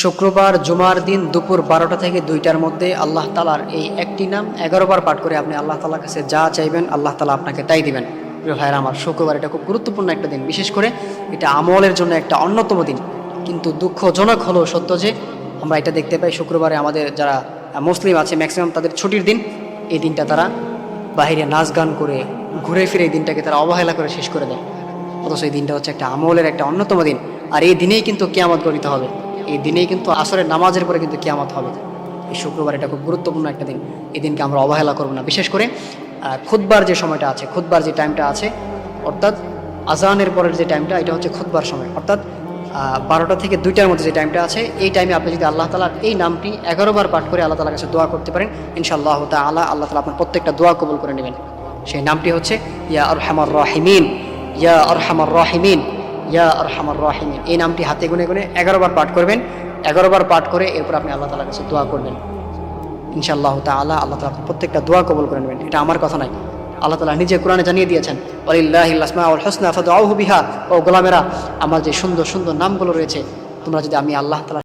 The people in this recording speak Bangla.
শুক্রবার জুমার দিন দুপুর 12টা থেকে 2টার মধ্যে আল্লাহ তালার এই একটি নাম 11 বার পাঠ করে আপনি আল্লাহ তালার কাছে যা চাইবেন আল্লাহ তালা আপনাকে তাই দিবেন। প্রিয় ভাইয়েরা আমার, শুক্রবার এটা খুব গুরুত্বপূর্ণ একটা দিন, বিশেষ করে এটা আমলের জন্য একটা অন্যতম দিন। কিন্তু দুঃখজনক হলো সত্য যে আমরা এটা দেখতে পাই শুক্রবারে আমাদের যারা মুসলিম আছে ম্যাক্সিমাম তাদের ছুটির দিন। এই দিনটা তারা বাইরে নাচ গান করে ঘুরে ফিরে এই দিনটাকে তারা অবহেলা করে শেষ করে দেয়। অথচ এই দিনটা হচ্ছে একটা আমলের একটা অন্যতম দিন। আর এই দিনেই কিন্তু কিয়ামত গঠিত হবে, এই দিনেই কিন্তু আসরের নামাজের পরে কিন্তু কিয়ামত হবে। এই শুক্রবার এটা খুব গুরুত্বপূর্ণ একটা দিন, এই দিনকে আমরা অবহেলা করব না। বিশেষ করে খুতবার যে সময়টা আছে, খুতবার যে টাইমটা আছে, অর্থাৎ আজানের পরের যে টাইমটা, এটা হচ্ছে খুতবার সময়, অর্থাৎ 12টা থেকে 2টার মধ্যে যে টাইমটা আছে, এই টাইমে আপনি যদি আল্লাহ তালার এই নামটি 11 বার পাঠ করে আল্লাহ তালার কাছে দোয়া করতে পারেন, ইনশাআল্লাহ তাআলা আল্লাহ তালা আপনার প্রত্যেকটা দোয়া কবুল করে নেবেন। সেই নামটি হচ্ছে ইয়া আরহামার রাহিমিন, ইয়া আরহামার রাহিমিন, ইয়া আরহামার রাহিমিন। এই নামটি হাতে গুনে গুনে 11 বার পাঠ করবেন। 11 বার পাঠ করে এরপর আপনি আল্লাহ তালার কাছে দোয়া করবেন, ইনশাআল্লাহ তাআলা আল্লাহ তালা আপনার প্রত্যেকটা দোয়া কবুল করে নেবেন। এটা আমার কথা নয়, আল্লাহ তালা নিজে কোরআনে জানিয়ে দিয়েছেন, ওয়ালিল্লাহিল আসমাউল হুসনা ফাদউহু বিহা। ও গোলামেরা, আমার যে সুন্দর সুন্দর নামগুলো রয়েছে, তোমরা যদি আমি আল্লাহ তাআলা